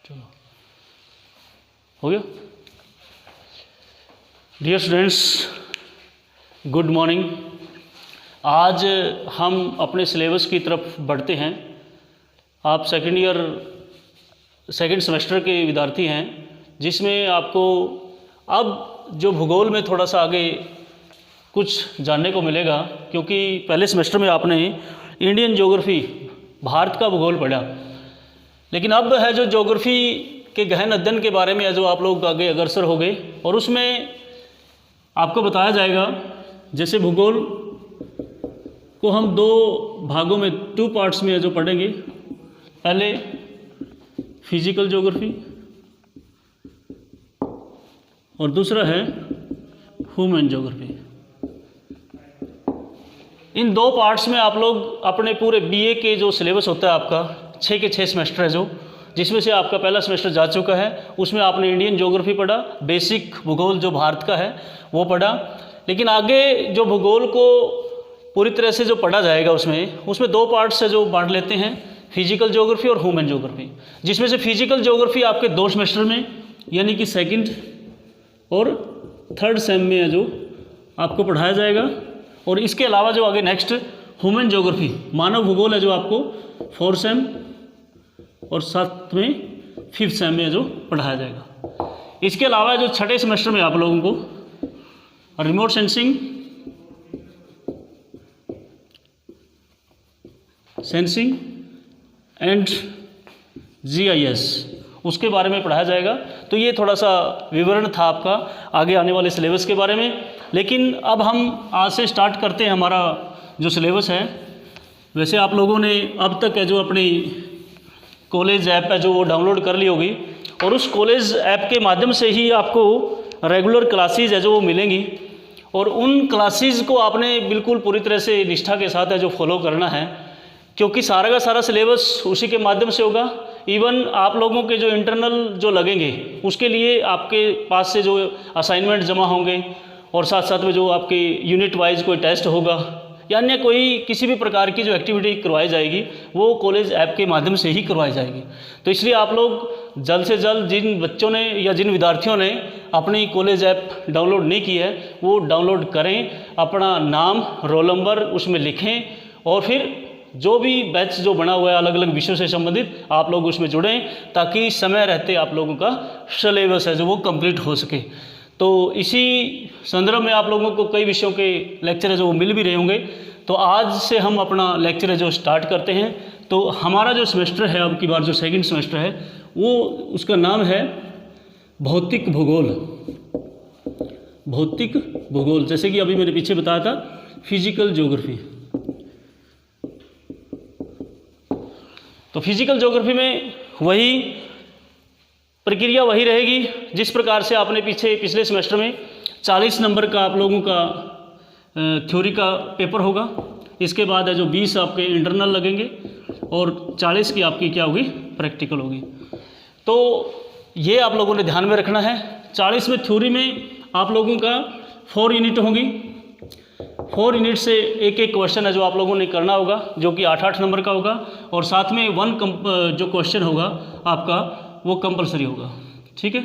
चलो हो गया। Dear students, good morning. आज हम अपने सिलेबस की तरफ बढ़ते हैं। आप सेकेंड सेमेस्टर के विद्यार्थी हैं, जिसमें आपको अब जो भूगोल में थोड़ा सा आगे कुछ जानने को मिलेगा, क्योंकि पहले सेमेस्टर में आपने इंडियन ज्योग्राफी, भारत का भूगोल पढ़ा, लेकिन अब है जो ज्योग्राफी के गहन अध्ययन के बारे में है जो आप लोग आगे अग्रसर हो गए, और उसमें आपको बताया जाएगा जैसे भूगोल को हम दो भागों में, 2 पार्ट्स में जो पढ़ेंगे। पहले फिजिकल ज्योग्राफी और दूसरा है ह्यूमन ज्योग्राफी। इन 2 पार्ट्स में आप लोग अपने पूरे बीए के जो सिलेबस होता है आपका 6 के 6 सेमेस्टर है जो, जिसमें से आपका पहला सेमेस्टर जा चुका है, उसमें आपने इंडियन ज्योग्राफी पढ़ा, बेसिक भूगोल जो भारत का है वो पढ़ा। लेकिन आगे जो भूगोल को पूरी तरह से जो पढ़ा जाएगा उसमें 2 पार्ट्स है जो बांट लेते हैं, फिजिकल ज्योग्राफी और ह्यूमन ज्योग्राफी, जिसमें से फिजिकल ज्योग्राफी आपके 2 सेमेस्टर में यानी कि सेकंड और थर्ड सेम में है जो आपको पढ़ाया जाएगा। और इसके अलावा जो आगे नेक्स्ट ह्यूमन ज्योग्राफी, मानव भूगोल है जो आपको 4 सेम और साथ में 5th सेम में जो पढ़ाया जाएगा। इसके अलावा जो 6ठे सेमेस्टर में आप लोगों को रिमोट सेंसिंग एंड GIS उसके बारे में पढ़ाया जाएगा। तो ये थोड़ा सा विवरण था आपका आगे आने वाले सिलेबस के बारे में। लेकिन अब हम आज से स्टार्ट करते हैं हमारा जो सिलेबस है। वैसे आप लोगों ने अब तक है जो अपनी कॉलेज ऐप है जो वो डाउनलोड कर ली होगी, और उस कॉलेज ऐप के माध्यम से ही आपको रेगुलर क्लासेस है जो वो मिलेंगी, और उन क्लासेस को आपने बिल्कुल पूरी तरह से निष्ठा के साथ है जो फॉलो करना है, क्योंकि सारा का सारा सिलेबस उसी के माध्यम से होगा। इवन आप लोगों के जो इंटरनल जो लगेंगे उसके लिए आपके पास से जो असाइनमेंट जमा होंगे, और साथ साथ में जो आपके यूनिट वाइज कोई टेस्ट होगा या अन्य कोई किसी भी प्रकार की जो एक्टिविटी करवाई जाएगी वो कॉलेज ऐप के माध्यम से ही करवाई जाएगी। तो इसलिए आप लोग जल्द से जल्द, जिन बच्चों ने या जिन विद्यार्थियों ने अपनी कॉलेज ऐप डाउनलोड नहीं की है वो डाउनलोड करें, अपना नाम, रोल नंबर उसमें लिखें, और फिर जो भी बैच जो बना हुआ है अलग अलग विषयों से संबंधित आप लोग उसमें जुड़ें, ताकि समय रहते आप लोगों का सिलेबस है जो वो कंप्लीट हो सके। तो इसी संदर्भ में आप लोगों को कई विषयों के लेक्चर है जो वो मिल भी रहे होंगे। तो आज से हम अपना लेक्चर है जो स्टार्ट करते हैं। तो हमारा जो सेमेस्टर है, अब की बार जो सेकंड सेमेस्टर है, वो उसका नाम है भौतिक भूगोल। भौतिक भूगोल, जैसे कि अभी मैंने पीछे बताया था फिजिकल ज्योग्राफी। तो फिजिकल ज्योग्राफी में वही प्रक्रिया वही रहेगी जिस प्रकार से आपने पिछले सेमेस्टर में 40 नंबर का आप लोगों का थ्योरी का पेपर होगा। इसके बाद है जो 20 आपके इंटरनल लगेंगे और 40 की आपकी क्या होगी, प्रैक्टिकल होगी। तो ये आप लोगों ने ध्यान में रखना है। 40 में थ्योरी में आप लोगों का 4 यूनिट होंगी। 4 यूनिट से एक क्वेश्चन है जो आप लोगों ने करना होगा, जो कि 8 नंबर का होगा, और साथ में 1 जो क्वेश्चन होगा आपका वो कंपलसरी होगा। ठीक है,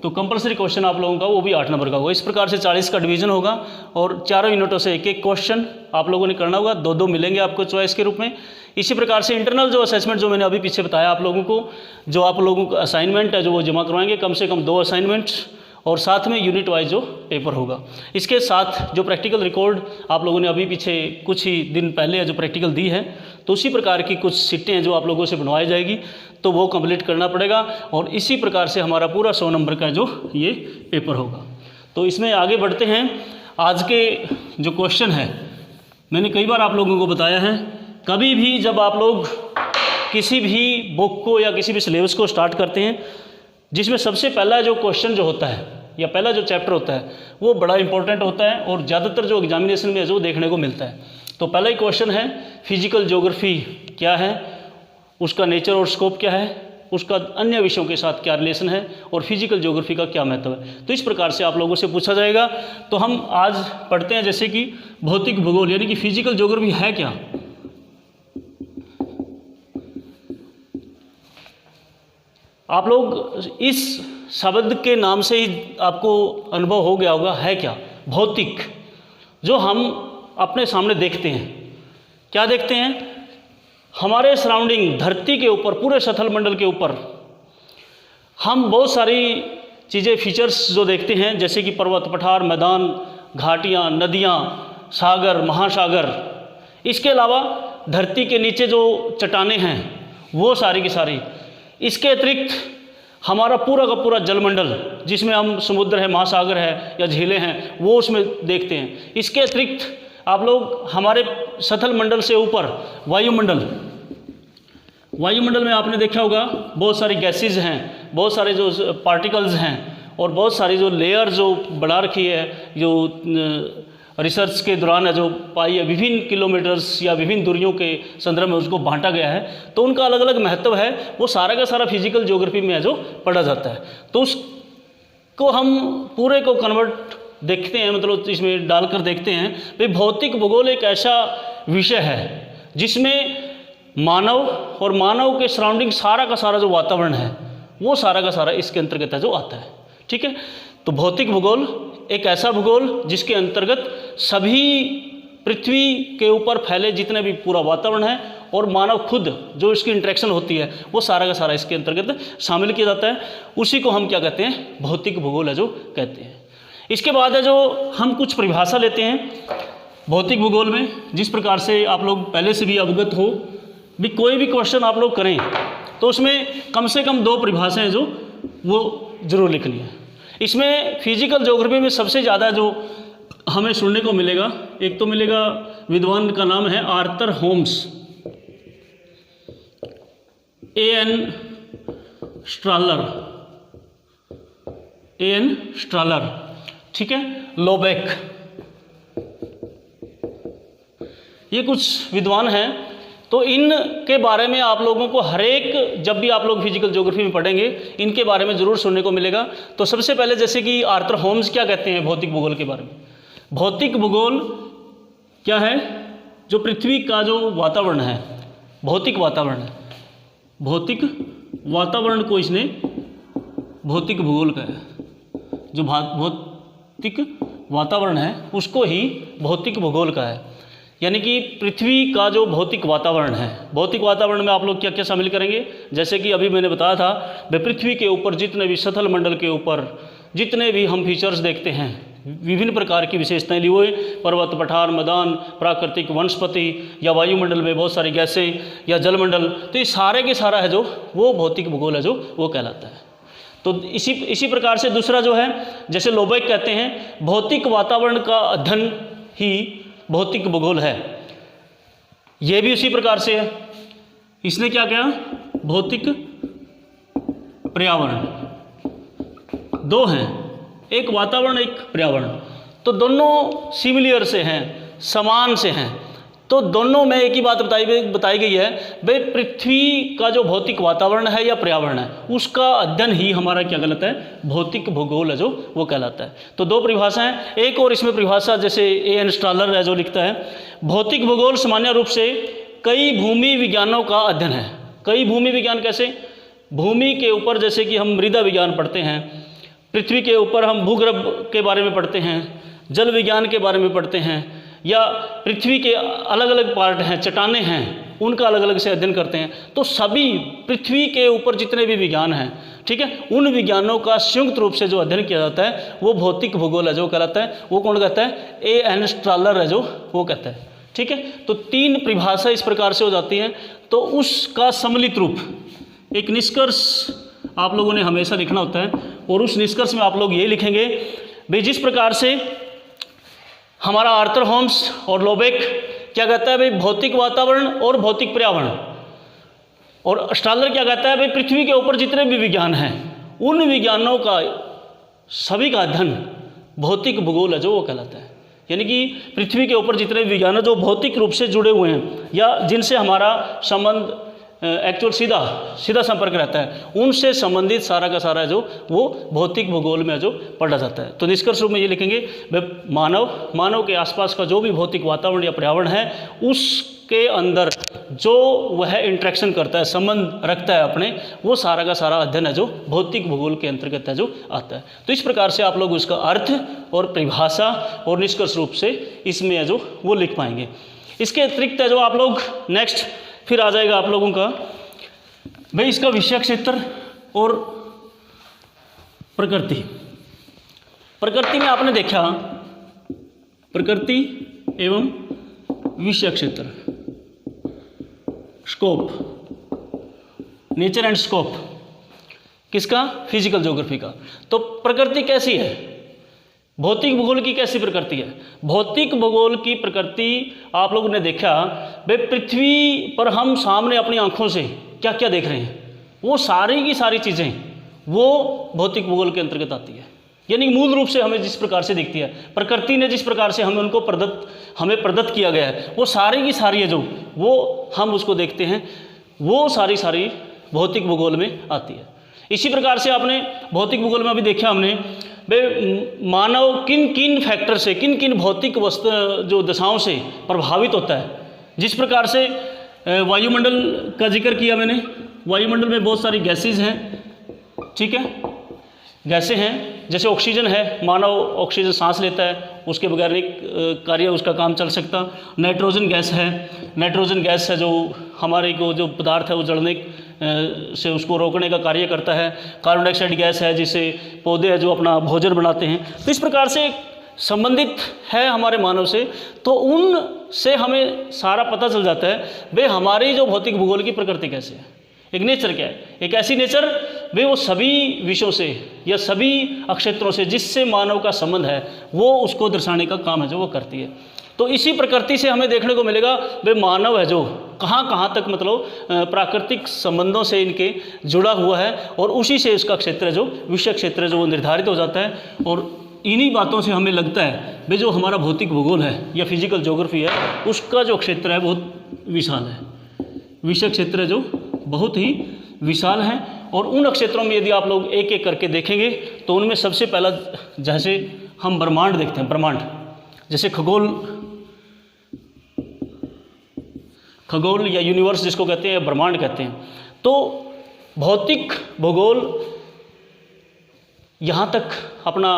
तो कंपलसरी क्वेश्चन आप लोगों का वो भी 8 नंबर का होगा। इस प्रकार से 40 का डिवीजन होगा, और 4 यूनिटों से एक क्वेश्चन आप लोगों ने करना होगा। 2-2 मिलेंगे आपको चॉइस के रूप में। इसी प्रकार से इंटरनल जो असेसमेंट जो मैंने अभी पीछे बताया आप लोगों को, जो आप लोगों का असाइनमेंट है जो वो जमा करवाएंगे, कम से कम 2 असाइनमेंट्स, और साथ में यूनिट वाइज जो पेपर होगा। इसके साथ जो प्रैक्टिकल रिकॉर्ड आप लोगों ने अभी पीछे कुछ ही दिन पहले जो प्रैक्टिकल दी है, तो उसी प्रकार की कुछ सीटें हैं जो आप लोगों से बनवाई जाएगी, तो वो कंप्लीट करना पड़ेगा। और इसी प्रकार से हमारा पूरा 100 नंबर का जो ये पेपर होगा। तो इसमें आगे बढ़ते हैं। आज के जो क्वेश्चन है, मैंने कई बार आप लोगों को बताया है, कभी भी जब आप लोग किसी भी बुक को या किसी भी सिलेबस को स्टार्ट करते हैं, जिसमें सबसे पहला जो क्वेश्चन जो होता है या पहला जो चैप्टर होता है वो बड़ा इंपॉर्टेंट होता है, और ज़्यादातर जो एग्जामिनेशन में जो देखने को मिलता है। तो पहला ही क्वेश्चन है फिजिकल ज्योग्राफी क्या है, उसका नेचर और स्कोप क्या है, उसका अन्य विषयों के साथ क्या रिलेशन है, और फिजिकल ज्योग्राफी का क्या महत्व है। तो इस प्रकार से आप लोगों से पूछा जाएगा। तो हम आज पढ़ते हैं जैसे कि भौतिक भूगोल, यानी कि फिजिकल ज्योग्राफी है क्या। आप लोग इस शब्द के नाम से ही आपको अनुभव हो गया होगा, है क्या? भौतिक, जो हम अपने सामने देखते हैं। क्या देखते हैं? हमारे सराउंडिंग, धरती के ऊपर, पूरे सथल मंडल के ऊपर हम बहुत सारी चीज़ें, फीचर्स जो देखते हैं, जैसे कि पर्वत, पठार, मैदान, घाटियाँ, नदियाँ, सागर, महासागर। इसके अलावा धरती के नीचे जो चट्टानें हैं वो सारी की सारी। इसके अतिरिक्त हमारा पूरा का पूरा जलमंडल, जिसमें हम समुद्र है, महासागर है या झीलें हैं, वो उसमें देखते हैं। इसके अतिरिक्त आप लोग हमारे सथल मंडल से ऊपर वायुमंडल, वायुमंडल में आपने देखा होगा बहुत सारी गैसेज हैं, बहुत सारे जो पार्टिकल्स हैं, और बहुत सारी जो लेयर जो बना रखी है, जो रिसर्च के दौरान है, जो पाई है, विभिन्न किलोमीटर्स या विभिन्न दूरियों के संदर्भ में उसको बांटा गया है, तो उनका अलग अलग महत्व है। वो सारा का सारा फिजिकल ज्योग्राफी में है जो पढ़ा जाता है। तो उसको हम पूरे को कन्वर्ट देखते हैं, मतलब इसमें डालकर देखते हैं। भाई भौतिक भूगोल एक ऐसा विषय है जिसमें मानव और मानव के सराउंडिंग सारा का सारा जो वातावरण है वो सारा का सारा इसके अंतर्गत है जो आता है। ठीक है, तो भौतिक भूगोल एक ऐसा भूगोल जिसके अंतर्गत सभी पृथ्वी के ऊपर फैले जितने भी पूरा वातावरण है और मानव खुद जो इसकी इंटरेक्शन होती है वो सारा का सारा इसके अंतर्गत शामिल किया जाता है। उसी को हम क्या कहते हैं? भौतिक भूगोल है जो कहते हैं। इसके बाद है जो हम कुछ परिभाषा लेते हैं भौतिक भूगोल में, जिस प्रकार से आप लोग पहले से भी अवगत हो। भी कोई भी क्वेश्चन आप लोग करें तो उसमें कम से कम 2 परिभाषाएं जो वो जरूर लिखनी है। इसमें फिजिकल ज्योग्राफी में सबसे ज़्यादा जो हमें सुनने को मिलेगा, एक तो मिलेगा, विद्वान का नाम है आर्थर होम्स, A.N. स्ट्रालर, ठीक है, लोबेक, ये कुछ विद्वान हैं। तो इनके बारे में आप लोगों को हर एक, जब भी आप लोग फिजिकल ज्योग्राफी में पढ़ेंगे, इनके बारे में ज़रूर सुनने को मिलेगा। तो सबसे पहले जैसे कि आर्थर होम्स क्या कहते हैं भौतिक भूगोल के बारे में? भौतिक भूगोल क्या है? जो पृथ्वी का जो वातावरण है, भौतिक वातावरण है, भौतिक वातावरण को इसने भौतिक भूगोल कहा है। जो भौतिक वातावरण है उसको ही भौतिक भूगोल का है। यानी कि पृथ्वी का जो भौतिक वातावरण है, भौतिक वातावरण में आप लोग क्या क्या शामिल करेंगे? जैसे कि अभी मैंने बताया था, पृथ्वी के ऊपर जितने भी सथल मंडल के ऊपर जितने भी हम फीचर्स देखते हैं, विभिन्न प्रकार की विशेषताएं ली हुए, पर्वत, पठार, मैदान, प्राकृतिक वनस्पति या वायुमंडल में बहुत सारी गैसें या जलमंडल, तो ये सारे के सारा है जो वो भौतिक भूगोल है जो वो कहलाता है। तो इसी प्रकार से दूसरा जो है, जैसे लोबेक कहते हैं, भौतिक वातावरण का अध्ययन ही भौतिक भूगोल है। ये भी उसी प्रकार से है। इसने क्या किया? भौतिक पर्यावरण, 2 हैं, एक वातावरण एक पर्यावरण, तो दोनों सिमिलियर से हैं, समान से हैं। तो दोनों में एक ही बात बताई गई है, भाई पृथ्वी का जो भौतिक वातावरण है या पर्यावरण है उसका अध्ययन ही हमारा क्या कहलाता है? भौतिक भूगोल है जो वो कहलाता है। तो 2 परिभाषाएं, एक और इसमें परिभाषा जैसे A.N. स्ट्रालर है जो लिखता है, भौतिक भूगोल सामान्य रूप से कई भूमि विज्ञानों का अध्ययन है। कई भूमि विज्ञान कैसे? भूमि के ऊपर जैसे कि हम मृदा विज्ञान पढ़ते हैं, पृथ्वी के ऊपर हम भूगर्भ के बारे में पढ़ते हैं, जल विज्ञान के बारे में पढ़ते हैं, या पृथ्वी के अलग अलग पार्ट हैं, चट्टानें हैं, उनका अलग अलग से अध्ययन करते हैं। तो सभी पृथ्वी के ऊपर जितने भी विज्ञान हैं, ठीक है, उन विज्ञानों का संयुक्त रूप से जो अध्ययन किया जाता है वो भौतिक भूगोल है जो कहलाता है। वो कौन कहता है? A.N. स्ट्रालर है जो वो कहता है। ठीक है, तो 3 परिभाषा इस प्रकार से हो जाती हैं। तो उसका सम्मिलित रूप, एक निष्कर्ष आप लोगों ने हमेशा लिखना होता है, और उस निष्कर्ष में आप लोग ये लिखेंगे भाई जिस प्रकार से हमारा आर्थर होम्स और लोबेक क्या कहता है भाई भौतिक वातावरण और भौतिक पर्यावरण, और स्ट्रालर क्या कहता है भाई पृथ्वी के ऊपर जितने भी विज्ञान हैं उन विज्ञानों का सभी का अध्ययन भौतिक भूगोल है जो वो कहलाता है। यानी कि पृथ्वी के ऊपर जितने भी विज्ञान हैं जो भौतिक रूप से जुड़े हुए हैं या जिनसे हमारा संबंध एक्चुअल सीधा संपर्क रहता है, उनसे संबंधित सारा का सारा जो वो भौतिक भूगोल में जो पढ़ा जाता है। तो निष्कर्ष रूप में ये लिखेंगे, मानव के आसपास का जो भी भौतिक वातावरण या पर्यावरण है के अंदर जो वह इंटरेक्शन करता है, संबंध रखता है अपने, वो सारा का सारा अध्ययन है जो भौतिक भूगोल के अंतर्गत है जो आता है। तो इस प्रकार से आप लोग उसका अर्थ और परिभाषा और निष्कर्ष रूप से इसमें है जो वो लिख पाएंगे। इसके अतिरिक्त है जो आप लोग नेक्स्ट फिर आ जाएगा आप लोगों का भाई इसका विषय क्षेत्र और प्रकृति। प्रकृति में आपने देखा प्रकृति एवं विषय क्षेत्र, स्कोप, नेचर एंड स्कोप किसका? फिजिकल ज्योग्राफी का। तो प्रकृति कैसी है? भौतिक भूगोल की कैसी प्रकृति है? भौतिक भूगोल की प्रकृति आप लोगों ने देखा भाई पृथ्वी पर हम सामने अपनी आंखों से क्या क्या देख रहे हैं, वो सारी की सारी चीज़ें वो भौतिक भूगोल के अंतर्गत आती है। यानी मूल रूप से हमें जिस प्रकार से दिखती है, प्रकृति ने जिस प्रकार से हमें उनको प्रदत्त किया गया है, वो सारी की सारी है जो वो हम उसको देखते हैं, वो सारी भौतिक भूगोल में आती है। इसी प्रकार से आपने भौतिक भूगोल में अभी देखा हमने मानव किन किन फैक्टर से, किन किन भौतिक वस्तु जो दशाओं से प्रभावित होता है। जिस प्रकार से वायुमंडल का जिक्र किया मैंने, वायुमंडल में बहुत सारी गैसेज हैं, ठीक है, गैसें हैं, जैसे ऑक्सीजन है, मानव ऑक्सीजन सांस लेता है, उसके बगैर एक कार्य उसका काम चल सकता। नाइट्रोजन गैस है, नाइट्रोजन गैस है जो हमारे को जो पदार्थ है वो जलने से उसको रोकने का कार्य करता है। कार्बन डाइऑक्साइड गैस है जिससे पौधे हैं जो अपना भोजन बनाते हैं। तो इस प्रकार से संबंधित है हमारे मानव से, तो उनसे हमें सारा पता चल जाता है भाई हमारी जो भौतिक भूगोल की प्रकृति कैसे है, एक नेचर क्या है, एक ऐसी नेचर वे वो सभी विषयों से या सभी अक्षेत्रों से जिससे मानव का संबंध है वो उसको दर्शाने का काम है जो वो करती है। तो इसी प्रकृति से हमें देखने को मिलेगा वे मानव है जो कहाँ कहाँ तक मतलब प्राकृतिक संबंधों से इनके जुड़ा हुआ है, और उसी से उसका क्षेत्र है जो विषय क्षेत्र है जो वो निर्धारित हो जाता है। और इन्हीं बातों से हमें लगता है वे जो हमारा भौतिक भूगोल है या फिजिकल ज्योग्राफी है उसका जो क्षेत्र है बहुत विशाल है, विषय क्षेत्र है जो बहुत ही विशाल है। और उन क्षेत्रों में यदि आप लोग एक एक करके देखेंगे तो उनमें सबसे पहला जैसे हम ब्रह्मांड देखते हैं, ब्रह्मांड जैसे खगोल या यूनिवर्स जिसको कहते हैं, ब्रह्मांड कहते हैं। तो भौतिक भूगोल यहाँ तक अपना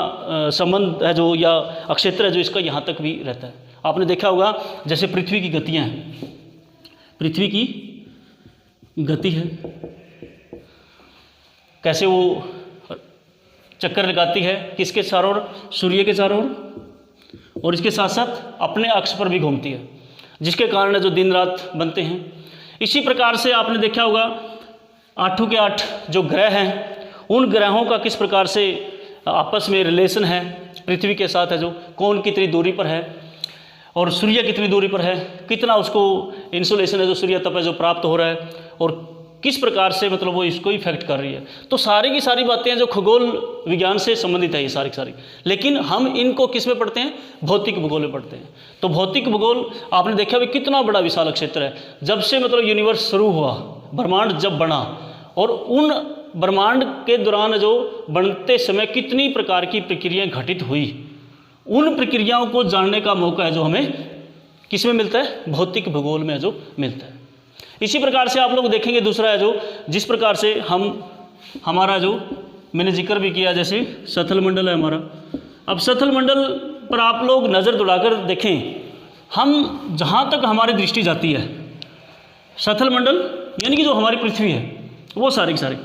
संबंध है जो या क्षेत्र है जो इसका यहाँ तक भी रहता है। आपने देखा होगा जैसे पृथ्वी की गतियाँ हैं, पृथ्वी की गति है, कैसे वो चक्कर लगाती है, किसके चारों ओर? सूर्य के चारों ओर, और इसके साथ साथ अपने अक्ष पर भी घूमती है, जिसके कारण जो दिन रात बनते हैं। इसी प्रकार से आपने देखा होगा 8 के 8 जो ग्रह हैं उन ग्रहों का किस प्रकार से आपस में रिलेशन है पृथ्वी के साथ है, जो कौन कितनी दूरी पर है और सूर्य कितनी दूरी पर है, कितना उसको इंसुलेशन है जो सूर्य तप है जो प्राप्त हो रहा है, और किस प्रकार से मतलब वो इसको इफेक्ट कर रही है। तो सारी की सारी बातें हैं जो खगोल विज्ञान से संबंधित है ये सारी की सारी, लेकिन हम इनको किस में पढ़ते हैं? भौतिक भूगोल में पढ़ते हैं। तो भौतिक भूगोल आपने देखा भी कितना बड़ा विशाल क्षेत्र है। जब से मतलब यूनिवर्स शुरू हुआ, ब्रह्मांड जब बना, और उन ब्रह्मांड के दौरान जो बनते समय कितनी प्रकार की प्रक्रियाएँ घटित हुई, उन प्रक्रियाओं को जानने का मौका है जो हमें किस में मिलता है? भौतिक भूगोल में जो मिलता है। इसी प्रकार से आप लोग देखेंगे दूसरा है जो जिस प्रकार से हमारा जो मैंने जिक्र भी किया जैसे सथल मंडल है हमारा। अब सथल मंडल पर आप लोग नज़र दौड़ाकर देखें, हम जहाँ तक हमारी दृष्टि जाती है सथल मंडल यानी कि जो हमारी पृथ्वी है वो सारी की सारी,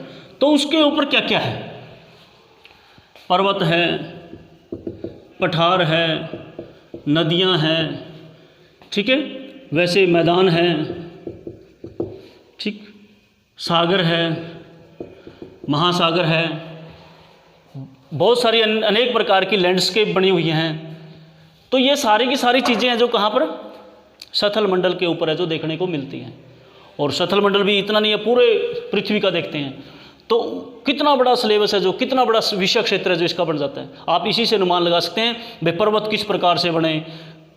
तो उसके ऊपर क्या क्या है? पर्वत है, पठार है, नदियाँ हैं, ठीक है, वैसे मैदान है, ठीक, सागर है, महासागर है, बहुत सारी अनेक प्रकार की लैंडस्केप बनी हुई हैं। तो ये सारी की सारी चीज़ें हैं जो कहाँ पर? सथल मंडल के ऊपर है जो देखने को मिलती हैं। और सथल मंडल भी इतना नहीं है, पूरे पृथ्वी का देखते हैं तो कितना बड़ा सिलेबस है जो, कितना बड़ा विषय क्षेत्र है जो इसका बन जाता है। आप इसी से अनुमान लगा सकते हैं भाई पर्वत किस प्रकार से बने,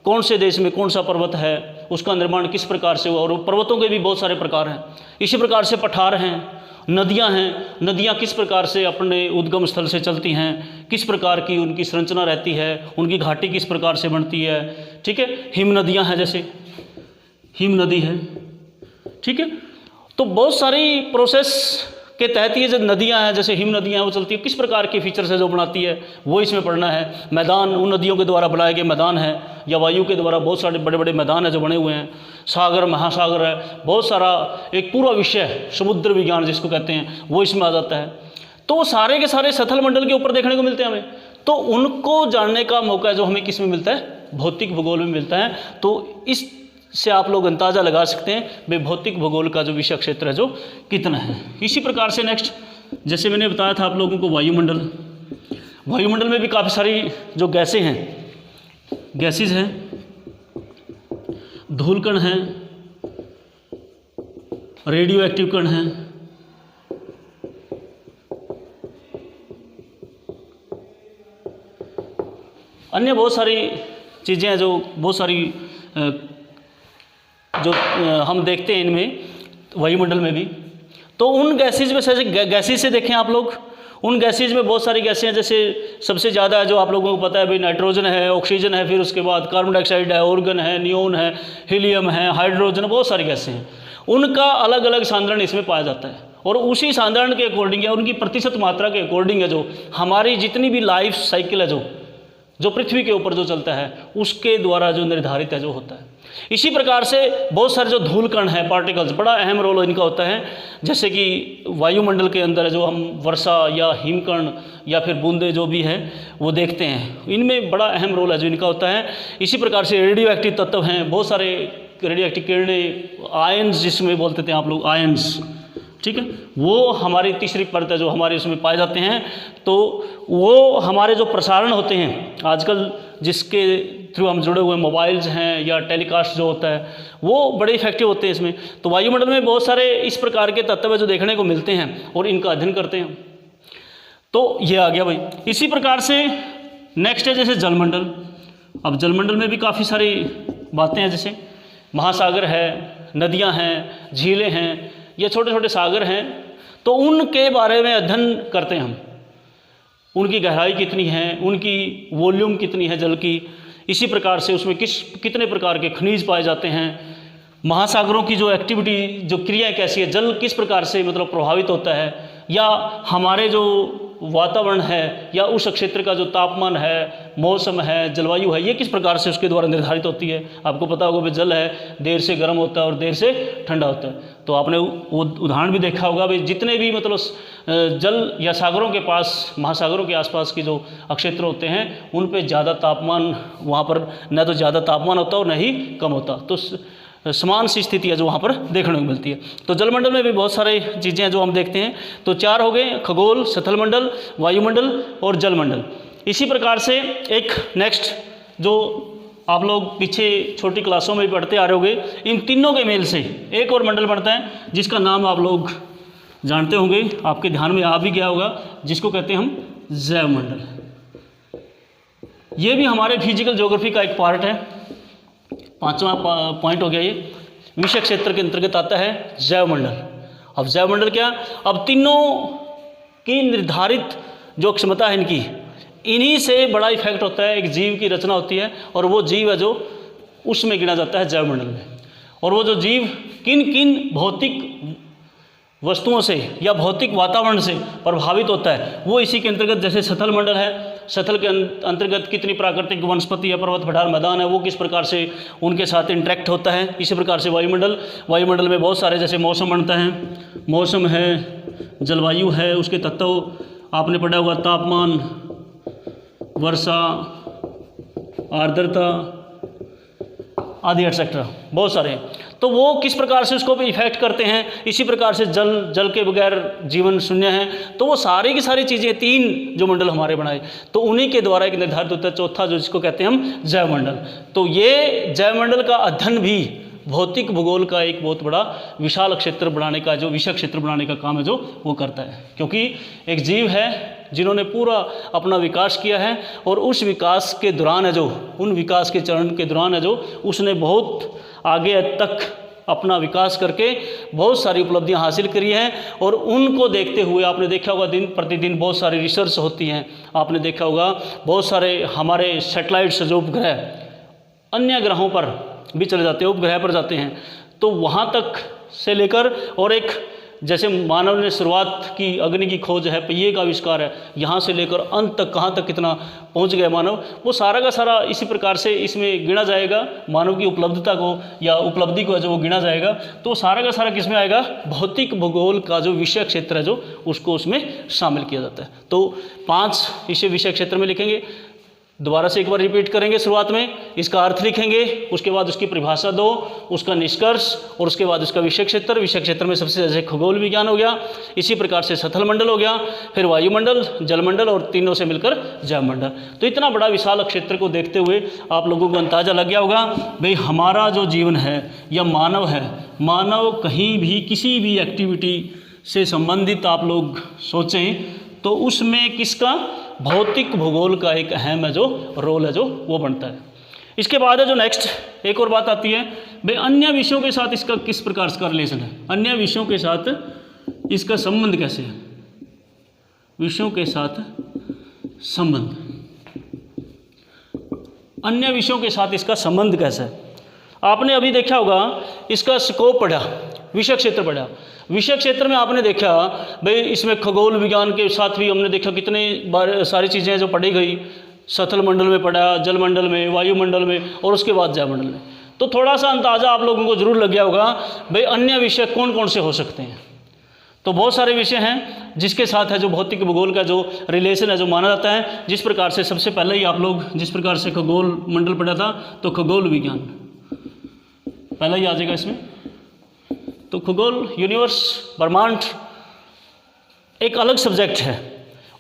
कौन से देश में कौन सा पर्वत है, उसका निर्माण किस प्रकार से हुआ, और पर्वतों के भी बहुत सारे प्रकार हैं। इसी प्रकार से पठार हैं, नदियां हैं, नदियां किस प्रकार से अपने उद्गम स्थल से चलती हैं, किस प्रकार की उनकी संरचना रहती है, उनकी घाटी किस प्रकार से बनती है, ठीक है। हिम नदियां हैं जैसे हिम नदी है, ठीक है। तो बहुत सारी प्रोसेस के तहत ये जो नदियां हैं, जैसे हिम नदियां हैं, वो चलती है, किस प्रकार के फीचर्स है जो बनाती है वो इसमें पढ़ना है। मैदान, उन नदियों के द्वारा बनाए गए मैदान है, या वायु के द्वारा बहुत सारे बड़े बड़े मैदान है जो बने हुए हैं। सागर, महासागर है, बहुत सारा एक पूरा विषय है, समुद्र विज्ञान जिसको कहते हैं, वो इसमें आ जाता है। तो वो सारे के सारे सतल मंडल के ऊपर देखने को मिलते हैं हमें। तो उनको जानने का मौका जो हमें किस में मिलता है, भौतिक भूगोल में मिलता है। तो इस से आप लोग अंदाज़ा लगा सकते हैं भाई भौतिक भूगोल का जो विषय क्षेत्र है जो कितना है। इसी प्रकार से नेक्स्ट, जैसे मैंने बताया था आप लोगों को, वायुमंडल। वायुमंडल में भी काफ़ी सारी जो गैसें हैं, गैसेज हैं, धूलकण हैं, रेडियो एक्टिव कण हैं, अन्य बहुत सारी चीज़ें हैं जो बहुत सारी जो हम देखते हैं इनमें, वायुमंडल में भी। तो उन गैसेज में से गैसेज से देखें आप लोग, उन गैसेज में बहुत सारी गैसें हैं। जैसे सबसे ज़्यादा जो आप लोगों को पता है भाई, नाइट्रोजन है, ऑक्सीजन है, फिर उसके बाद कार्बन डाइऑक्साइड है, ऑर्गन है, नियोन है, हीलियम है, हाइड्रोजन, बहुत सारी गैसें हैं। उनका अलग अलग सांद्रण इसमें पाया जाता है, और उसी सांद्रण के अकॉर्डिंग या उनकी प्रतिशत मात्रा के अकॉर्डिंग है जो हमारी जितनी भी लाइफ साइकिल है जो पृथ्वी के ऊपर जो चलता है, उसके द्वारा जो निर्धारित है जो होता है। इसी प्रकार से बहुत सारे जो धूलकण हैं, पार्टिकल्स, बड़ा अहम रोल इनका होता है। जैसे कि वायुमंडल के अंदर जो हम वर्षा या हिमकण या फिर बूंदे जो भी है वो देखते हैं, इनमें बड़ा अहम रोल है जो इनका होता है। इसी प्रकार से रेडियो एक्टिव तत्व हैं, बहुत सारे रेडियो एक्टिव किरणें, आयन्स जिसमें बोलते थे आप लोग, आयन्स, ठीक है, वो हमारी तीसरी परत है जो हमारे उसमें पाए जाते हैं। तो वो हमारे जो प्रसारण होते हैं आजकल, जिसके थ्रू हम जुड़े हुए मोबाइल्स हैं या टेलीकास्ट जो होता है, वो बड़े इफेक्टिव होते हैं इसमें। तो वायुमंडल में बहुत सारे इस प्रकार के तत्व जो देखने को मिलते हैं और इनका अध्ययन करते हैं। तो ये आ गया भाई। इसी प्रकार से नेक्स्ट है जैसे जलमंडल। अब जलमंडल में भी काफ़ी सारी बातें हैं, जैसे महासागर है, नदियाँ हैं, झीलें हैं, ये छोटे छोटे सागर हैं। तो उनके बारे में अध्ययन करते हैं हम, उनकी गहराई कितनी है, उनकी वॉल्यूम कितनी है जल की। इसी प्रकार से उसमें कितने प्रकार के खनिज पाए जाते हैं, महासागरों की जो एक्टिविटी, जो क्रियाएं कैसी है, जल किस प्रकार से मतलब प्रभावित होता है, या हमारे जो वातावरण है या उस क्षेत्र का जो तापमान है, मौसम है, जलवायु है, ये किस प्रकार से उसके द्वारा निर्धारित होती है। आपको पता होगा भाई जल है, देर से गर्म होता है और देर से ठंडा होता है। तो आपने वो उदाहरण भी देखा होगा भाई, जितने भी मतलब जल या सागरों के पास, महासागरों के आसपास के जो क्षेत्र होते हैं, उन पे ज़्यादा तापमान, वहाँ पर न तो ज़्यादा तापमान होता और न ही कम होता। तो समान सी स्थिति है जो वहाँ पर देखने को मिलती है। तो जलमंडल में भी बहुत सारी चीज़ें हैं जो हम देखते हैं। तो 4 हो गए, खगोल, स्थल मंडल, वायुमंडल और जलमंडल। इसी प्रकार से एक नेक्स्ट जो आप लोग पीछे छोटी क्लासों में भी पढ़ते आ रहे होंगे, इन तीनों के मेल से एक और मंडल बनता है जिसका नाम आप लोग जानते होंगे, आपके ध्यान में आ भी गया होगा, जिसको कहते हैं हम जैवमंडल। ये भी हमारे फिजिकल ज्योग्राफी का एक पार्ट है। 5वां पॉइंट हो गया ये, विषय क्षेत्र के अंतर्गत आता है जैवमंडल। अब जैवमंडल क्या, अब तीनों की निर्धारित जो क्षमता है इनकी, इन्हीं से बड़ा इफेक्ट होता है, एक जीव की रचना होती है, और वो जीव है जो उसमें गिना जाता है जैवमंडल में। और वो जो जीव किन किन भौतिक वस्तुओं से या भौतिक वातावरण से प्रभावित होता है, वो इसी के अंतर्गत, जैसे स्थल मंडल है, स्थल के अंतर्गत कितनी प्राकृतिक वनस्पति या पर्वत पठार मैदान है, वो किस प्रकार से उनके साथ इंटरेक्ट होता है। इसी प्रकार से वायुमंडल, वायुमंडल में बहुत सारे जैसे मौसम बनता है, मौसम है, जलवायु है, उसके तत्व आपने पढ़ा होगा, तापमान, वर्षा, आर्द्रता आदि एटसेट्रा, बहुत सारे। तो वो किस प्रकार से उसको भी इफेक्ट करते हैं। इसी प्रकार से जल के बगैर जीवन शून्य है। तो वो सारी की सारी चीज़ें, 3 जो मंडल हमारे बनाए, तो उन्हीं के द्वारा एक निर्धारित होता है चौथा, जो जिसको कहते हैं हम जैवमंडल। तो ये जैवमंडल का अध्ययन भी भौतिक भूगोल का एक बहुत बड़ा विशाल क्षेत्र बनाने का, जो विषय क्षेत्र बनाने का काम है जो वो करता है। क्योंकि एक जीव है जिन्होंने पूरा अपना विकास किया है, और उस विकास के दौरान है जो, उन विकास के चरण के दौरान है जो, उसने बहुत आगे तक अपना विकास करके बहुत सारी उपलब्धियां हासिल करी हैं। और उनको देखते हुए आपने देखा होगा दिन प्रतिदिन बहुत सारी रिसर्च होती हैं। आपने देखा होगा बहुत सारे हमारे सैटेलाइट्स, जो उपग्रह अन्य ग्रहों पर भी चले जाते हैं, उपग्रह पर जाते हैं, तो वहाँ तक से लेकर और एक जैसे मानव ने शुरुआत की, अग्नि की खोज है, पहिए का आविष्कार है, यहाँ से लेकर अंत तक कहाँ तक कितना पहुँच गया मानव, वो सारा का सारा इसी प्रकार से इसमें गिना जाएगा। मानव की उपलब्धता को या उपलब्धि को जो वो गिना जाएगा, तो सारा का सारा किस में आएगा, भौतिक भूगोल का जो विषय क्षेत्र है जो उसको उसमें शामिल किया जाता है। तो 5 इसे विषय क्षेत्र में लिखेंगे। दोबारा से एक बार रिपीट करेंगे। शुरुआत में इसका अर्थ लिखेंगे, उसके बाद उसकी परिभाषा 2, उसका निष्कर्ष, और उसके बाद उसका विषय क्षेत्र। विषय क्षेत्र में सबसे जैसे खगोल विज्ञान हो गया, इसी प्रकार से स्थल मंडल हो गया, फिर वायुमंडल, जलमंडल और तीनों से मिलकर जैवमंडल। तो इतना बड़ा विशाल क्षेत्र को देखते हुए आप लोगों को अंदाजा लग गया होगा भाई हमारा जो जीवन है या मानव है, मानव कहीं भी किसी भी एक्टिविटी से संबंधित आप लोग सोचें तो उसमें किसका, भौतिक भूगोल का एक अहम है जो रोल है जो वो बनता है। इसके बाद है जो नेक्स्ट एक और बात आती है भाई अन्य विषयों के साथ इसका किस प्रकार का रिलेशन है, अन्य विषयों के साथ इसका संबंध कैसे है, विषयों के साथ संबंध, अन्य विषयों के साथ इसका संबंध कैसा है। आपने अभी देखा होगा इसका स्कोप पढ़ा, विषय क्षेत्र पढ़ा। विषय क्षेत्र में आपने देखा भाई इसमें खगोल विज्ञान के साथ भी हमने देखा कितने बार सारी चीज़ें जो पढ़ी गई, स्थल मंडल में पढ़ा, जल मंडल में, वायुमंडल में और उसके बाद जैवमंडल में। तो थोड़ा सा अंदाज़ा आप लोगों को जरूर लग गया होगा भाई अन्य विषय कौन कौन से हो सकते हैं। तो बहुत सारे विषय हैं जिसके साथ है जो भौतिक भूगोल का जो रिलेशन है जो माना जाता है। जिस प्रकार से सबसे पहले ही आप लोग जिस प्रकार से खगोल मंडल पढ़ा था, तो खगोल विज्ञान पहला ही आ जाएगा इसमें। तो खगोल, यूनिवर्स, ब्रह्मांड एक अलग सब्जेक्ट है।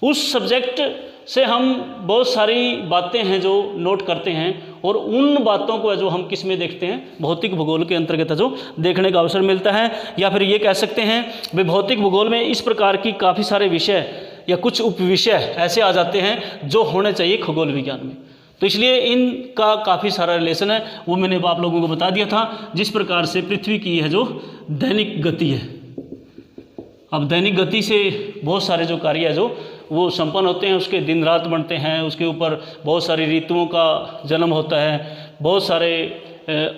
उस सब्जेक्ट से हम बहुत सारी बातें हैं जो नोट करते हैं और उन बातों को जो हम किस में देखते हैं, भौतिक भूगोल के अंतर्गत जो देखने का अवसर मिलता है। या फिर ये कह सकते हैं भाई भौतिक भूगोल में इस प्रकार की काफ़ी सारे विषय या कुछ उपविषय ऐसे आ जाते हैं जो होने चाहिए खगोल विज्ञान में। तो इसलिए इनका काफ़ी सारा रिलेशन है, वो मैंने आप लोगों को बता दिया था। जिस प्रकार से पृथ्वी की है जो दैनिक गति है, अब दैनिक गति से बहुत सारे जो कार्य है जो वो संपन्न होते हैं, उसके दिन रात बनते हैं, उसके ऊपर बहुत सारी ऋतुओं का जन्म होता है, बहुत सारे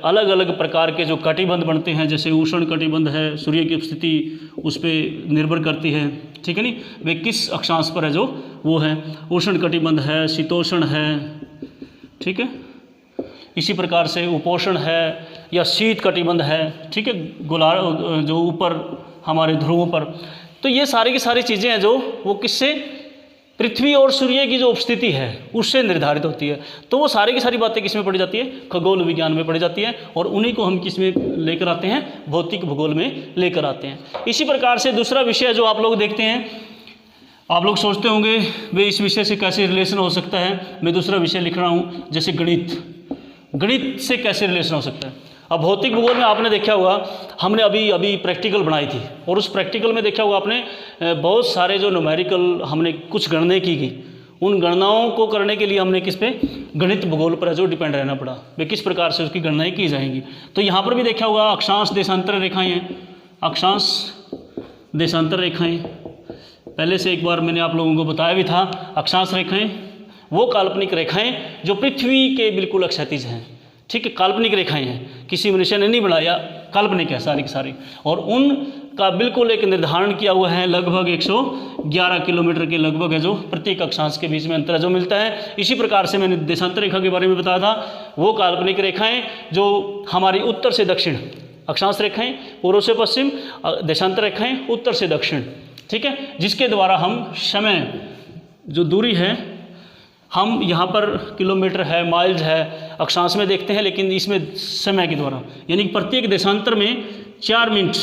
अलग अलग प्रकार के जो कटिबंध बनते हैं, जैसे उष्ण कटिबंध है, सूर्य की स्थिति उस पर निर्भर करती है, ठीक है नहीं, वे किस अक्षांश पर है जो वो है, उष्ण कटिबंध है, शीतोष्ण है, ठीक है। इसी प्रकार से उपोष्ण है या शीत कटिबंध है, ठीक है, गोलार्ध जो ऊपर हमारे ध्रुवों पर। तो ये सारी की सारी चीज़ें हैं जो वो किससे, पृथ्वी और सूर्य की जो उपस्थिति है उससे निर्धारित होती है। तो वो सारी की सारी बातें किस में पढ़ी जाती है, खगोल विज्ञान में पढ़ी जाती है, और उन्हीं को हम किस में लेकर आते हैं, भौतिक भूगोल में लेकर आते हैं। इसी प्रकार से दूसरा विषय जो आप लोग देखते हैं, आप लोग सोचते होंगे वे इस विषय से कैसे रिलेशन हो सकता है, मैं दूसरा विषय लिख रहा हूँ जैसे गणित, गणित से कैसे रिलेशन हो सकता है। अब भौतिक भूगोल में आपने देखा होगा, हमने अभी प्रैक्टिकल बनाई थी, और उस प्रैक्टिकल में देखा होगा आपने बहुत सारे जो न्यूमेरिकल हमने कुछ गणनाएं की गई, उन गणनाओं को करने के लिए हमने किस पे, गणित भूगोल पर जो डिपेंड रहना पड़ा, वे किस प्रकार से उसकी गणनाएं की जाएंगी। तो यहाँ पर भी देखा होगा अक्षांश देशांतर रेखाएँ हैं, अक्षांश देशांतर रेखाएँ, पहले से एक बार मैंने आप लोगों को बताया भी था। अक्षांश रेखाएं वो काल्पनिक रेखाएं जो पृथ्वी के बिल्कुल क्षैतिज हैं, ठीक है, काल्पनिक रेखाएं हैं, किसी मनुष्य ने नहीं बनाया, काल्पनिक है सारी की सारी, और उनका बिल्कुल एक निर्धारण किया हुआ है, लगभग 111 किलोमीटर के लगभग है जो प्रत्येक अक्षांश के बीच में अंतर जो मिलता है। इसी प्रकार से मैंने देशांतर रेखा के बारे में बताया था, वो काल्पनिक रेखाएं जो हमारी उत्तर से दक्षिण, अक्षांश रेखाएं पूर्व से पश्चिम, देशांतर रेखाएं उत्तर से दक्षिण, ठीक है, जिसके द्वारा हम समय जो दूरी है, हम यहाँ पर किलोमीटर है, माइल्स है, अक्षांश में देखते हैं, लेकिन इसमें समय के द्वारा, यानी प्रत्येक देशांतर में 4 मिनट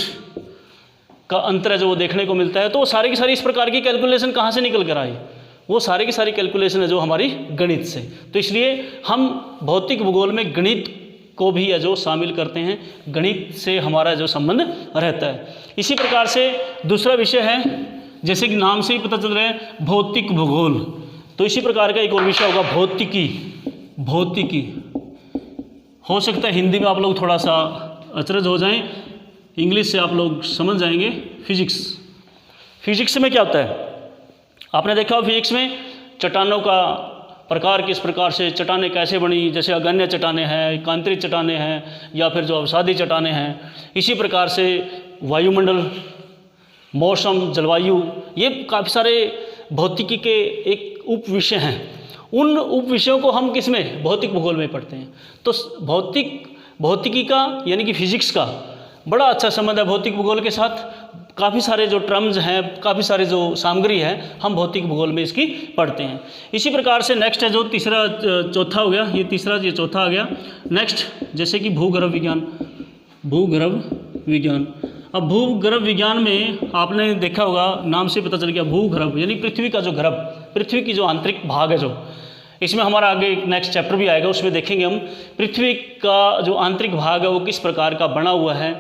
का अंतर है जो वो देखने को मिलता है। तो वो सारी की सारी इस प्रकार की कैलकुलेशन कहाँ से निकल कर आई, वो सारी की सारी कैलकुलेशन है जो हमारी गणित से। तो इसलिए हम भौतिक भूगोल में गणित को भी है जो शामिल करते हैं, गणित से हमारा जो संबंध रहता है। इसी प्रकार से दूसरा विषय है, जैसे कि नाम से ही पता चल रहा है, भौतिक भूगोल। तो इसी प्रकार का एक और विषय होगा भौतिकी। भौतिकी हो सकता है हिंदी में आप लोग थोड़ा सा अचरज हो जाएं, इंग्लिश से आप लोग समझ जाएंगे। फिजिक्स, फिजिक्स में क्या होता है, आपने देखा हो फिजिक्स में चट्टानों का प्रकार किस प्रकार से चट्टानें कैसे बनी, जैसे अगण्य चट्टानें हैं, कांतरित चट्टानें हैं, या फिर जो अवसादी चट्टानें हैं। इसी प्रकार से वायुमंडल, मौसम, जलवायु, ये काफ़ी सारे भौतिकी के एक उप विषय हैं। उन उप विषयों को हम किस में, भौतिक भूगोल में पढ़ते हैं। तो भौतिकी का यानी कि फिजिक्स का बड़ा अच्छा संबंध है भौतिक भूगोल के साथ। काफ़ी सारे जो टर्म्स हैं, काफ़ी सारे जो सामग्री है, हम भौतिक भूगोल में इसकी पढ़ते हैं। इसी प्रकार से नेक्स्ट है जो तीसरा, चौथा हो गया, ये तीसरा, ये चौथा आ गया। नेक्स्ट जैसे कि भूगर्भ विज्ञान, भूगर्भ विज्ञान। अब भूगर्भ विज्ञान में आपने देखा होगा, नाम से पता चल गया, भूगर्भ यानी पृथ्वी का जो गर्भ, पृथ्वी की जो आंतरिक भाग है, जो इसमें हमारा आगे एक नेक्स्ट चैप्टर भी आएगा, उसमें देखेंगे हम पृथ्वी का जो आंतरिक भाग है वो किस प्रकार का बना हुआ है,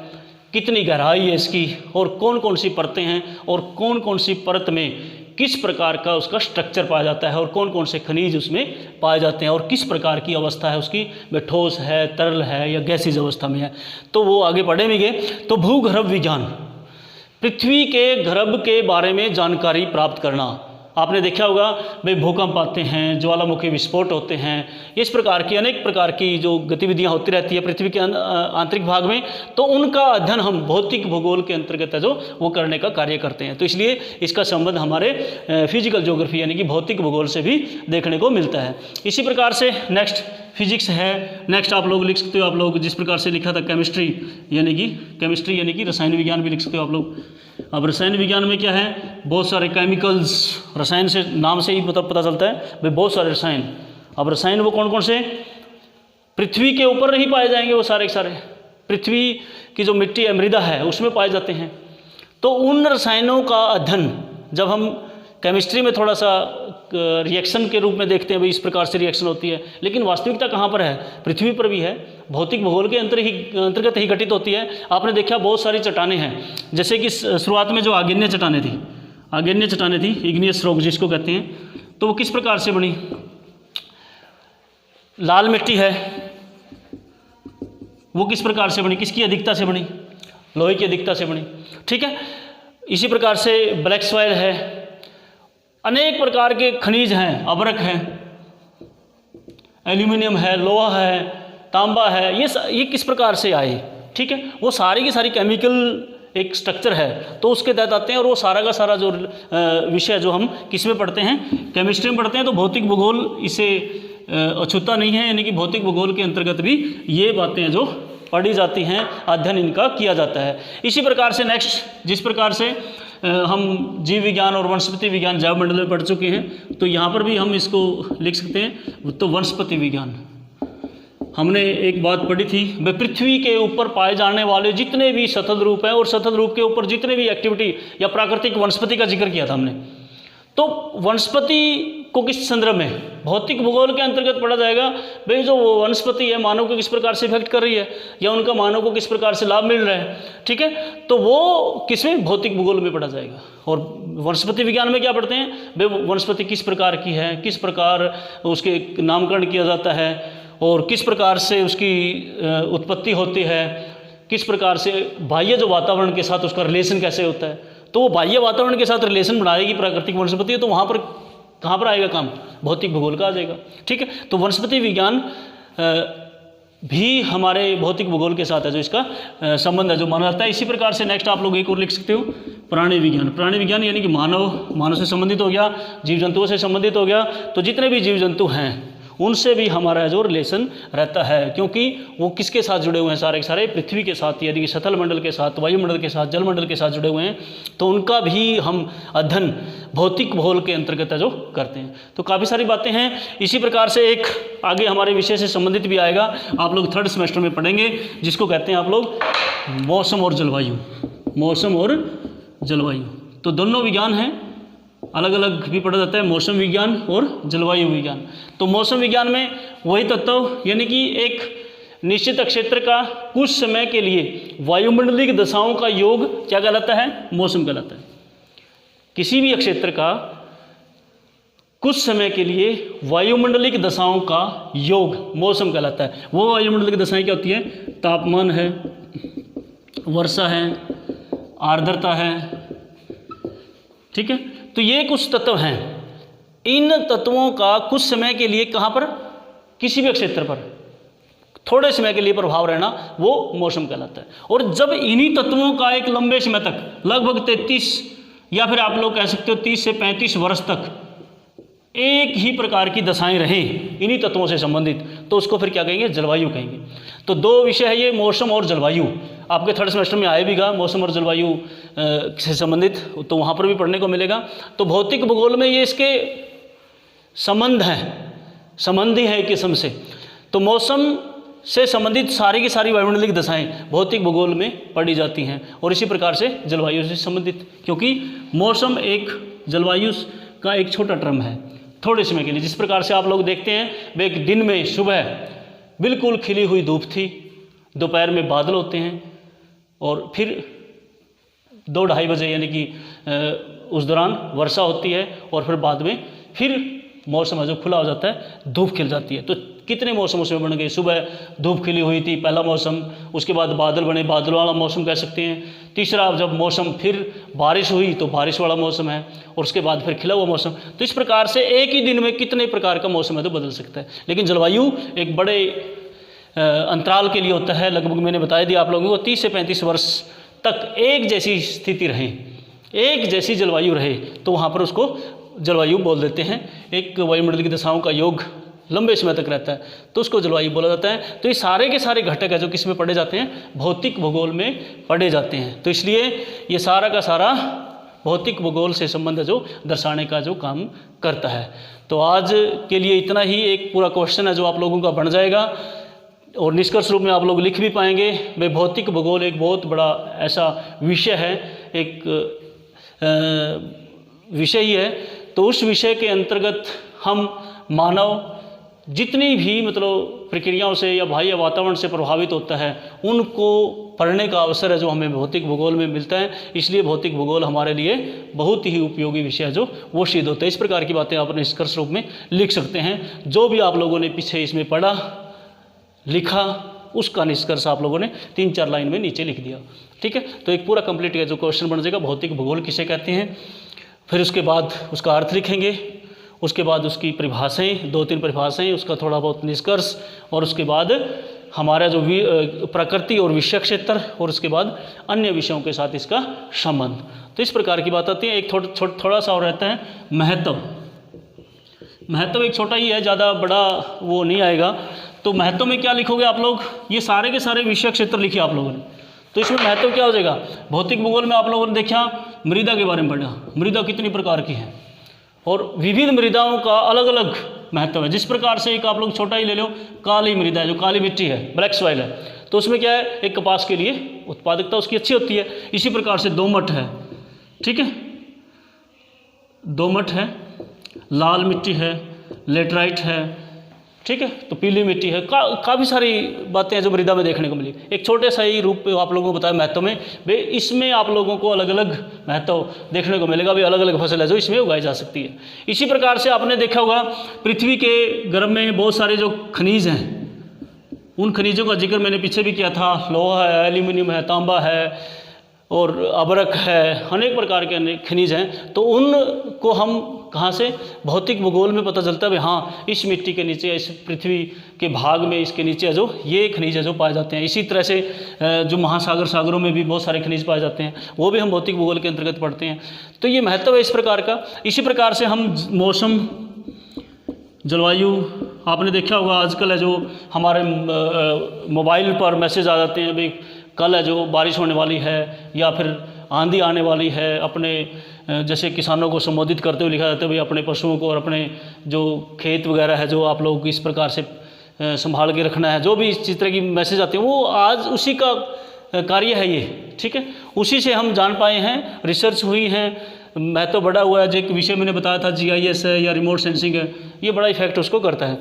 कितनी गहराई है इसकी, और कौन कौन सी परतें हैं, और कौन कौन सी परत में किस प्रकार का उसका स्ट्रक्चर पाया जाता है, और कौन कौन से खनिज उसमें पाए जाते हैं, और किस प्रकार की अवस्था है उसकी, वे ठोस है, तरल है, या गैसीय अवस्था में है। तो वो आगे पढ़ेंगे। तो भूगर्भ विज्ञान, पृथ्वी के गर्भ के बारे में जानकारी प्राप्त करना। आपने देखा होगा भाई, भूकंप आते हैं, ज्वालामुखी विस्फोट होते हैं, इस प्रकार की अनेक प्रकार की जो गतिविधियां होती रहती है पृथ्वी के आंतरिक भाग में, तो उनका अध्ययन हम भौतिक भूगोल के अंतर्गत है जो वो करने का कार्य करते हैं। तो इसलिए इसका संबंध हमारे फिजिकल ज्योग्राफी यानी कि भौतिक भूगोल से भी देखने को मिलता है। इसी प्रकार से नेक्स्ट फिजिक्स है। नेक्स्ट आप लोग लिख सकते हो, आप लोग जिस प्रकार से लिखा था केमिस्ट्री यानी कि रसायन विज्ञान भी लिख सकते हो आप लोग। अब रसायन विज्ञान में क्या है, बहुत सारे केमिकल्स, रसायन से नाम से ही पता चलता है भाई बहुत सारे रसायन। अब रसायन वो कौन कौन से, पृथ्वी के ऊपर नहीं पाए जाएंगे वो सारे के सारे, पृथ्वी की जो मिट्टी है, मृदा है, उसमें पाए जाते हैं। तो उन रसायनों का अध्ययन जब हम केमिस्ट्री में थोड़ा सा रिएक्शन के रूप में देखते हैं, भाई इस प्रकार से रिएक्शन होती है, लेकिन वास्तविकता कहाँ पर है, पृथ्वी पर भी है, भौतिक भूगोल के अंतर्गत ही घटित होती है। आपने देखा बहुत सारी चट्टानें हैं, जैसे कि शुरुआत में जो आग्नेय चट्टानें थी, इग्नियस रॉक जिसको कहते हैं, तो वो किस प्रकार से बनी, लाल मिट्टी है, वो किस प्रकार से बनी, किसकी अधिकता से बनी, लोहे की अधिकता से बनी, ठीक है। इसी प्रकार से ब्लैक सॉइल है, अनेक प्रकार के खनिज हैं, अबरक है, एल्यूमिनियम है, लोहा है, तांबा है, ये किस प्रकार से आए, ठीक है। वो सारी की सारी केमिकल एक स्ट्रक्चर है, तो उसके तहत आते हैं। और वो सारा का सारा जो विषय जो हम किस में पढ़ते हैं, केमिस्ट्री में पढ़ते हैं। तो भौतिक भूगोल इसे अछूता नहीं है, यानी कि भौतिक भूगोल के अंतर्गत भी ये बातें हैं जो पढ़ी जाती हैं, अध्ययन इनका किया जाता है। इसी प्रकार से नेक्स्ट, जिस प्रकार से हम जीव विज्ञान और वनस्पति विज्ञान जैव मंडल में पढ़ चुके हैं, तो यहाँ पर भी हम इसको लिख सकते हैं। तो वनस्पति विज्ञान, हमने एक बात पढ़ी थी, वे पृथ्वी के ऊपर पाए जाने वाले जितने भी सतत रूप हैं और सतत रूप के ऊपर जितने भी एक्टिविटी या प्राकृतिक वनस्पति का जिक्र किया था हमने। तो वनस्पति को किस संदर्भ में, भौतिक भूगोल के अंतर्गत पढ़ा जाएगा, भाई जो वनस्पति है मानव को किस प्रकार से इफेक्ट कर रही है, या उनका मानव को किस प्रकार से लाभ मिल रहा है, ठीक है। तो वो किसमें, भौतिक भूगोल में पढ़ा जाएगा। और वनस्पति विज्ञान में क्या पढ़ते हैं, भाई वनस्पति किस प्रकार की है, किस प्रकार उसके नामकरण किया जाता है, और किस प्रकार से उसकी उत्पत्ति होती है, किस प्रकार से बाह्य जो वातावरण के साथ उसका रिलेशन कैसे होता है। तो वो बाह्य वातावरण के साथ रिलेशन बनाएगी प्राकृतिक वनस्पति, तो वहाँ पर कहाँ पर आएगा काम, भौतिक भूगोल का आ जाएगा, ठीक है। तो वनस्पति विज्ञान भी हमारे भौतिक भूगोल के साथ है जो इसका संबंध है, जो माना जाता है। इसी प्रकार से नेक्स्ट आप लोग एक और लिख सकते हो, प्राणी विज्ञान यानी कि मानव से संबंधित हो गया, जीव जंतुओं से संबंधित हो गया। तो जितने भी जीव जंतु हैं उनसे भी हमारा जो रिलेशन रहता है, क्योंकि वो किसके साथ जुड़े हुए हैं, सारे के सारे पृथ्वी के साथ, यानी कि सतल मंडल के साथ, वायुमंडल के साथ, जलमंडल के साथ जुड़े हुए हैं। तो उनका भी हम अध्ययन भौतिक भूगोल के अंतर्गत जो करते हैं। तो काफ़ी सारी बातें हैं। इसी प्रकार से एक आगे हमारे विषय से संबंधित भी आएगा, आप लोग 3rd सेमेस्टर में पढ़ेंगे, जिसको कहते हैं आप लोग मौसम और जलवायु। तो दोनों विज्ञान हैं, अलग अलग भी पढ़ा जाता है, मौसम विज्ञान और जलवायु विज्ञान। तो मौसम विज्ञान में वही तत्व, यानी कि एक निश्चित क्षेत्र का कुछ समय के लिए वायुमंडलिक दशाओं का योग क्या कहलाता है, मौसम कहलाता है। किसी भी क्षेत्र का कुछ समय के लिए वायुमंडलिक दशाओं का योग मौसम कहलाता है। वो वायुमंडलिक दशाएं क्या होती है, तापमान है, वर्षा है, आर्द्रता है, ठीक है। तो ये कुछ तत्व हैं इन तत्वों का कुछ समय के लिए कहाँ पर, किसी भी क्षेत्र पर थोड़े समय के लिए प्रभाव रहना वो मौसम कहलाता है। और जब इन्हीं तत्वों का एक लंबे समय तक, लगभग 33 या फिर आप लोग कह सकते हो 30 से 35 वर्ष तक एक ही प्रकार की दशाएं रहें इन्हीं तत्वों से संबंधित, तो उसको फिर क्या कहेंगे, जलवायु कहेंगे। तो दो विषय है ये, मौसम और जलवायु। आपके थर्ड सेमेस्टर में आएगा मौसम और जलवायु से संबंधित, तो वहाँ पर भी पढ़ने को मिलेगा। तो भौतिक भूगोल में ये इसके संबंध हैं, संबंधी है एक किस्म से। तो मौसम से संबंधित सारी की सारी वायुमंडलिक दशाएं भौतिक भूगोल में पढ़ी जाती हैं, और इसी प्रकार से जलवायु से संबंधित, क्योंकि मौसम एक जलवायु का एक छोटा टर्म है थोड़े समय के लिए। जिस प्रकार से आप लोग देखते हैं वे एक दिन में सुबह बिल्कुल खिली हुई धूप थी, दोपहर में बादल होते हैं, और फिर 2-2:30 बजे यानी कि उस दौरान वर्षा होती है, और फिर बाद में फिर मौसम है जो खुला हो जाता है, धूप खिल जाती है। तो कितने मौसम उसमें बन गए, सुबह धूप खिली हुई थी पहला मौसम, उसके बाद बादल बने, बादल वाला मौसम कह सकते हैं। तीसरा जब मौसम फिर बारिश हुई तो बारिश वाला मौसम है, और उसके बाद फिर खिला हुआ मौसम। तो इस प्रकार से एक ही दिन में कितने प्रकार का मौसम है तो बदल सकता है। लेकिन जलवायु एक बड़े अंतराल के लिए होता है, लगभग मैंने बता दिया आप लोगों को 30 से 35 वर्ष तक एक जैसी स्थिति रहे, एक जैसी जलवायु रहे, तो वहाँ पर उसको जलवायु बोल देते हैं। एक वायुमंडल की दशाओं का योग लंबे समय तक रहता है तो उसको जलवायु बोला जाता है। तो ये सारे के सारे घटक है जो किस में पढ़े जाते हैं, भौतिक भूगोल में पढ़े जाते हैं। तो इसलिए ये सारा का सारा भौतिक भूगोल से संबंध जो दर्शाने का जो काम करता है। तो आज के लिए इतना ही, एक पूरा क्वेश्चन है जो आप लोगों का बन जाएगा, और निष्कर्ष रूप में आप लोग लिख भी पाएंगे। भाई भौतिक भूगोल एक बहुत बड़ा ऐसा विषय है, एक विषय ही है। तो उस विषय के अंतर्गत हम मानव जितनी भी मतलब प्रक्रियाओं से या बाह्य वातावरण से प्रभावित होता है, उनको पढ़ने का अवसर है जो हमें भौतिक भूगोल में मिलता है। इसलिए भौतिक भूगोल हमारे लिए बहुत ही उपयोगी विषय है जो वो सिद्ध होता है। इस प्रकार की बातें आप निष्कर्ष रूप में लिख सकते हैं। जो भी आप लोगों ने पीछे इसमें पढ़ा लिखा, उसका निष्कर्ष आप लोगों ने 3-4 लाइन में नीचे लिख दिया, ठीक है। तो एक पूरा कंप्लीट जो क्वेश्चन बन जाएगा, भौतिक भूगोल किसे कहते हैं, फिर उसके बाद उसका अर्थ लिखेंगे, उसके बाद उसकी परिभाषाएं, 2-3 परिभाषाएं, उसका थोड़ा बहुत निष्कर्ष, और उसके बाद हमारा जो प्रकृति और विषय क्षेत्र, और उसके बाद अन्य विषयों के साथ इसका संबंध। तो इस प्रकार की बात आती है। एक थोड़ा सा और रहता है महत्व। महत्व एक छोटा ही है, ज़्यादा बड़ा वो नहीं आएगा। तो महत्व में क्या लिखोगे आप लोग, ये सारे के सारे विषय क्षेत्र लिखे आप लोगों ने। तो इसमें महत्व क्या हो जाएगा, भौतिक भूगोल में आप लोगों ने देखा मृदा के बारे में पढ़ा, मृदा कितनी प्रकार की है, और विविध मृदाओं का अलग अलग महत्व है। जिस प्रकार से एक आप लोग छोटा ही ले लो, काली मृदा है, जो काली मिट्टी है, ब्लैक सॉइल है, तो उसमें क्या है, एक कपास के लिए उत्पादकता उसकी अच्छी होती है। इसी प्रकार से दोमट है, ठीक है, दोमट है, लाल मिट्टी है, लेटराइट है, ठीक है, तो पीली मिट्टी है। काफ़ी सारी बातें हैं जो मृदा में देखने को मिली। एक छोटे सा ही रूप आप लोगों को बताया महत्व में, वे इसमें आप लोगों को अलग अलग महत्व देखने को मिलेगा। भी अलग अलग फसल है जो इसमें उगाई जा सकती है। इसी प्रकार से आपने देखा होगा पृथ्वी के गर्भ में बहुत सारे जो खनिज हैं, उन खनिजों का जिक्र मैंने पीछे भी किया था। लोहा है, एल्यूमिनियम है, तांबा है, और अबरक है, अनेक प्रकार के अनेक खनिज हैं। तो उनको हम कहाँ से, भौतिक भूगोल में पता चलता है। हाँ, इस मिट्टी के नीचे, इस पृथ्वी के भाग में, इसके नीचे जो ये खनिज है जो पाए जाते हैं। इसी तरह से जो महासागर, सागरों में भी बहुत सारे खनिज पाए जाते हैं, वो भी हम भौतिक भूगोल के अंतर्गत पढ़ते हैं। तो ये महत्व है इस प्रकार का। इसी प्रकार से हम मौसम, जलवायु, आपने देखा होगा आजकल है जो हमारे मोबाइल पर मैसेज आ जाते हैं, भाई कल है जो बारिश होने वाली है, या फिर आंधी आने वाली है। अपने जैसे किसानों को संबोधित करते हुए लिखा जाता है, भाई अपने पशुओं को और अपने जो खेत वगैरह है जो आप लोग इस प्रकार से संभाल के रखना है। जो भी इस तरह की मैसेज आते हैं वो आज उसी का कार्य है ये, ठीक है। उसी से हम जान पाए हैं, रिसर्च हुई है, महत्व बढ़ा हुआ है। जो एक विषय मैंने बताया था GIS है या रिमोट सेंसिंग है, ये बड़ा इफेक्ट उसको करता है।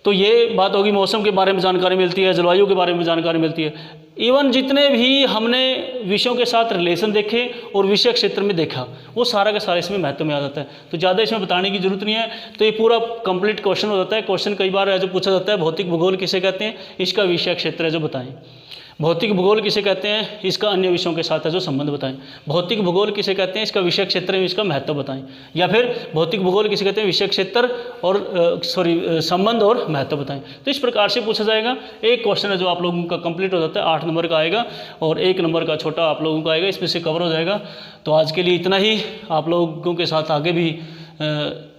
तो ये बात होगी, मौसम के बारे में जानकारी मिलती है, जलवायु के बारे में जानकारी मिलती है। इवन जितने भी हमने विषयों के साथ रिलेशन देखे और विषय क्षेत्र में देखा, वो सारा का सारा इसमें महत्व में आ जाता है। तो ज़्यादा इसमें बताने की जरूरत नहीं है। तो ये पूरा कंप्लीट क्वेश्चन हो जाता है। क्वेश्चन कई बार है जो पूछा जाता है, भौतिक भूगोल किसे कहते हैं, इसका विषय क्षेत्र है जो बताएं। भौतिक भूगोल किसे कहते हैं, इसका अन्य विषयों के साथ है जो संबंध बताएं। भौतिक भूगोल किसे कहते हैं, इसका विषय क्षेत्र में इसका महत्व बताएं। या फिर भौतिक भूगोल किसे कहते हैं, विषय क्षेत्र और संबंध और महत्व बताएं। तो इस प्रकार से पूछा जाएगा। एक क्वेश्चन है जो आप लोगों का कंप्लीट हो जाता है, 8 नंबर का आएगा और 1 नंबर का छोटा आप लोगों का आएगा, इसमें से कवर हो जाएगा। तो आज के लिए इतना ही। आप लोगों के साथ आगे भी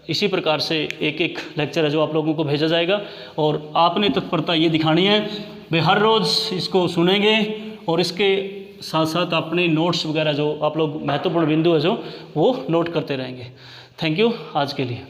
इसी प्रकार से एक एक लेक्चर है जो आप लोगों को भेजा जाएगा और आपने तत्परता ये दिखानी है भाई हर रोज़ इसको सुनेंगे और इसके साथ साथ अपने नोट्स वगैरह जो आप लोग महत्वपूर्ण बिंदु है जो वो नोट करते रहेंगे। थैंक यू आज के लिए।